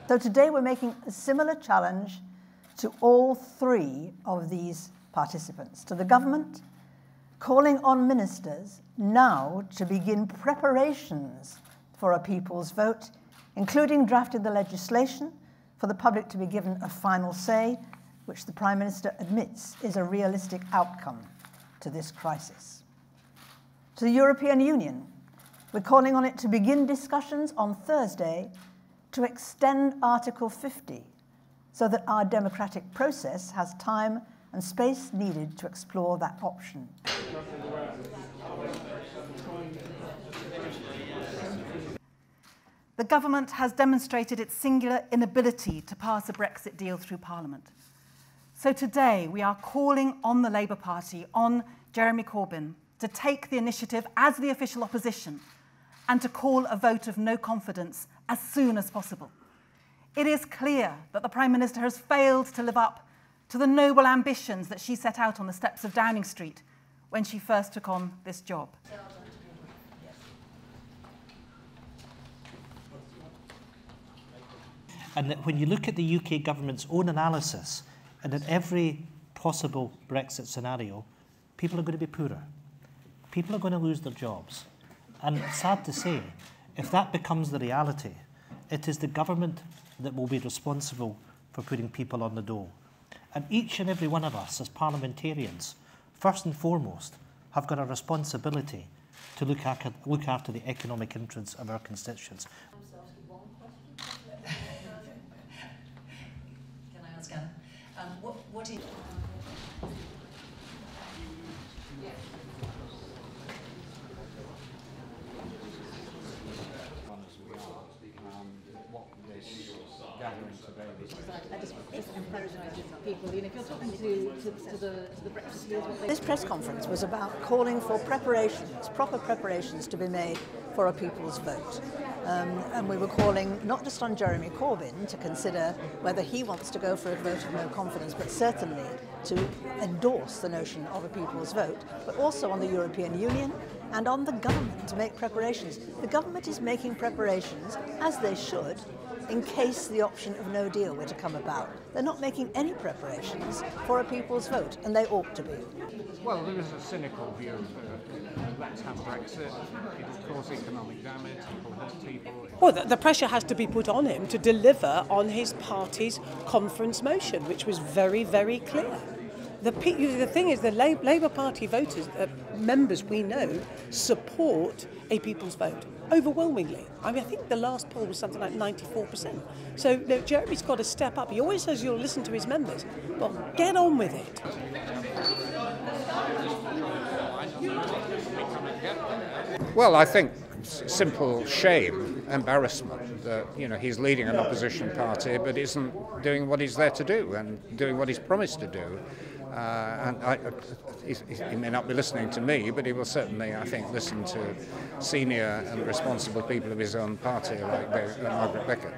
So today we're making a similar challenge to all three of these participants, to the government, calling on ministers now to begin preparations for a people's vote, including drafting the legislation for the public to be given a final say, which the Prime Minister admits is a realistic outcome to this crisis. To the European Union, we're calling on it to begin discussions on Thursday to extend Article 50 so that our democratic process has time and space needed to explore that option. The government has demonstrated its singular inability to pass a Brexit deal through Parliament. So today we are calling on the Labour Party, on Jeremy Corbyn, to take the initiative as the official opposition and to call a vote of no confidence as soon as possible. It is clear that the Prime Minister has failed to live up to the noble ambitions that she set out on the steps of Downing Street when she first took on this job. And that when you look at the UK government's own analysis, and in every possible Brexit scenario, people are going to be poorer. People are going to lose their jobs. And sad to say, if that becomes the reality, it is the government that will be responsible for putting people on the dole. And each and every one of us as parliamentarians, first and foremost, have got a responsibility to look after the economic interests of our constituents. Can I ask Anna? What is... People, if you're talking to the Brexiteers, This press conference was about calling for preparations, proper preparations to be made for a people's vote. And we were calling not just on Jeremy Corbyn to consider whether he wants to go for a vote of no confidence, but certainly to endorse the notion of a people's vote, but also on the European Union and on the government to make preparations. The government is making preparations, as they should, in case the option of no deal were to come about. They're not making any preparations for a people's vote, and they ought to be. Well, there is a cynical view of let's have Brexit, it'll cause economic damage, it'll hurt people. Well, the pressure has to be put on him to deliver on his party's conference motion, which was very, very clear. The thing is, the Labour Party voters, members we know, support a people's vote overwhelmingly. I mean, I think the last poll was something like 94%. So, no, Jeremy's got to step up. He always says you'll listen to his members. Well, get on with it. Well, I think simple shame, embarrassment that he's leading an opposition party but isn't doing what he's there to do and doing what he's promised to do. He may not be listening to me, but he will certainly, I think, listen to senior and responsible people of his own party like Margaret Beckett.